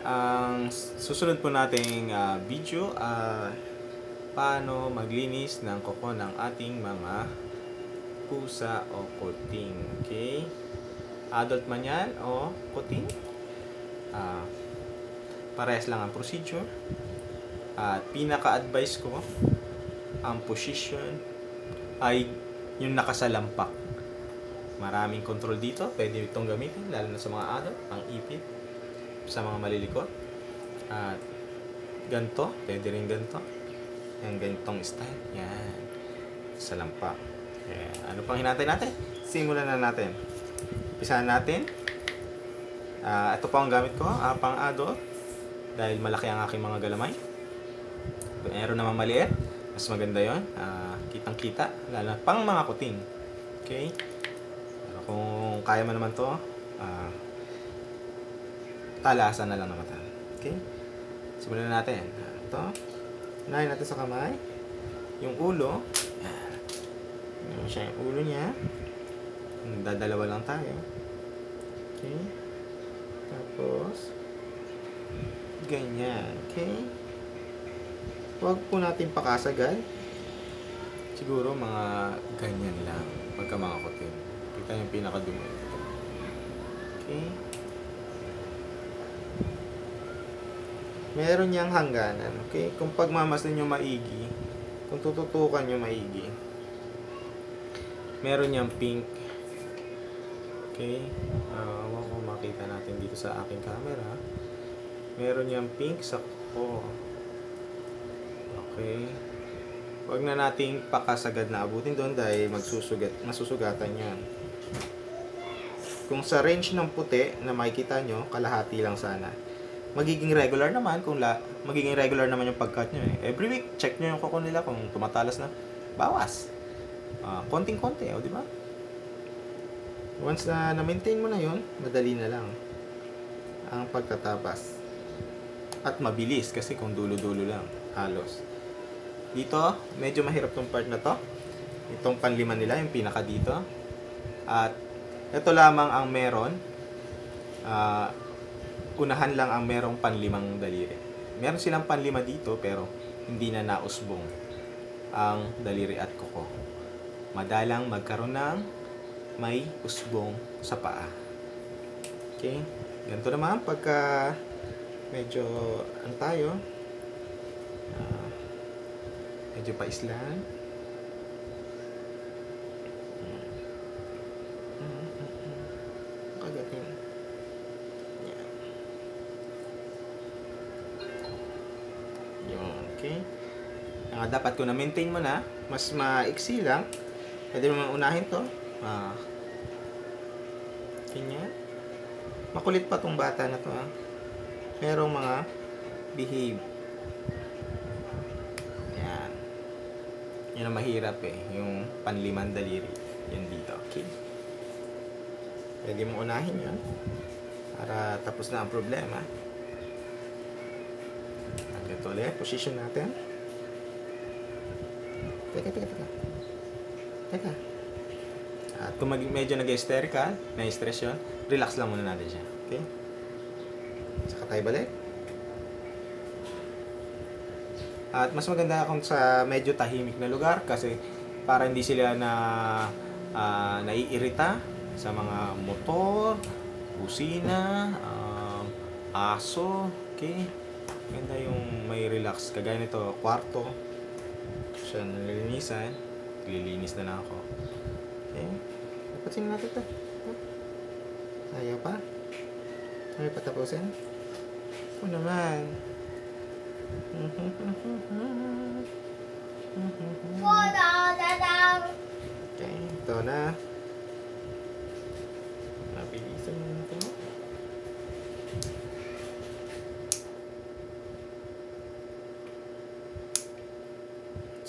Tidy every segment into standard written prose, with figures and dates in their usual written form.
Ang susunod po nating video, paano maglinis ng kuko ng ating mga pusa o kuting. Okay? Adult man yan o kuting, parehas lang ang procedure. At pinaka-advice ko, ang position ay yung nakasalampak. Maraming control dito, pwede itong gamitin, lalo na sa mga adult, ang ipit, sa mga malilikot. At ganito, pwede rin ganito. Yung ganitong style, yan, salampak. Ano pang hinatay natin? Simulan na natin. Umpisahan natin. Ito po ang gamit ko, pang adult, dahil malaki ang aking mga galamay. Meron naman maliit, mas maganda yon, kitang kita, lalo na pang mga kuting. Okay? Pero kung kaya mo naman to, talasan na lang naman tayo. Okay? Simulan na natin. Ito, unahin natin sa kamay yung ulo. Yan siya, yung ulo niya. Dadalawa lang tayo. Okay? Tapos ganyan. Okay? Huwag po natin pakasagad. Siguro mga ganyan lang pagka mga kuting. Kita yung pinakadumi. Okay? Meron niyang hangganan. Okay? Kung pagmamasdan nyo maigi, kung tututukan nyo maigi, meron niyang pink. Okay? Huwag ko makita natin dito sa aking camera. Meron niyang pink sa kuko. Okay? Huwag na nating pakasagad na abutin doon dahil masusugatan yan. Kung sa range ng puti na makikita nyo, kalahati lang sana. Magiging regular naman magiging regular naman yung pagcut nyo eh. Every week, check nyo yung kuko nila kung tumatalas na. Bawas. Konting-konti, di ba? Once na na-maintain mo na yun, madali na lang ang pagtatabas. At mabilis kasi kung dulo-dulo lang, halos. Dito, medyo mahirap tong part na to. Itong panlima nila, yung pinaka dito. At ito lamang ang meron. Unahan lang ang merong panlimang daliri. Meron silang panlima dito pero hindi na nausbong ang daliri at kuko. Madalang magkaroon ng may usbong sa paa. Okay? Ganito naman pagka medyo tayo, medyo paislan. Kagatin. Yan. Yun, okay. Dapat ko na-maintain mo na, mas maiksi lang. Pwede mo unahin to. Ganyan. Makulit pa tong bata na to. Merong mga behave. Yan. Yan ang mahirap eh. Yung panlimang daliri. Yan dito. Okay. Pwede mo unahin yan. Para tapos na ang problema. Ganito ulit. Position natin. Teka. At kung medyo nag-hysterical, na-stress yun, relax lang muna natin siya. Okay? Saka tayo balik. At mas maganda kung sa medyo tahimik na lugar kasi para hindi sila naiirita sa mga motor, busina, aso. Okay? Ganda yung may relax. Kagaya nito, kwarto. Siya nalilinisan. Lilinis na lang ako. Okay? Tapusin natin ito. Ayaw pa? Ayaw pa tapusin? O naman. Okay, ito na. Mabilisan mo ito.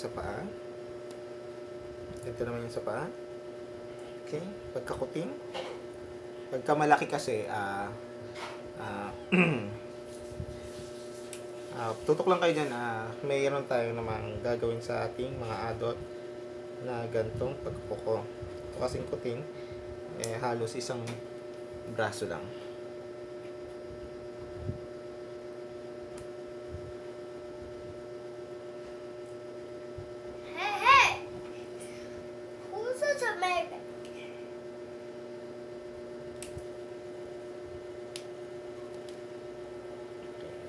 Sa paa. Ito naman yung sa paa. Okay, pagkakuting. Pagka malaki kasi, tutok lang kayo dyan, mayroon tayo namang gagawin sa ating mga adult na gantong pagkuko. Ito kasing kuting, halos isang braso lang.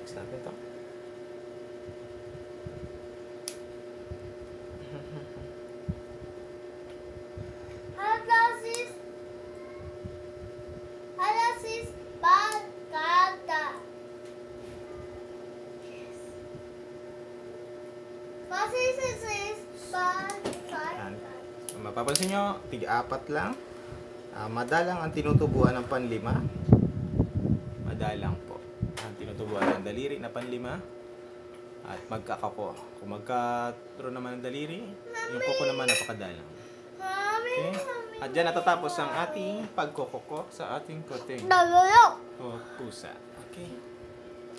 Fix natin to. Alasis Bagada. Yes. Alasis Yan. Bagada. Mapapansin nyo, tig-apat lang. Madalang ang tinutubuan ng panlima. Madalang po. Ang tinutubuan ng daliri na panlima. At magkakako. Kung magkaroon naman ng daliri, yung kuko naman napakadalang. Okay? At dyan natatapos ang ating pagkukoko sa ating puting Dalulok. o pusa. Okay?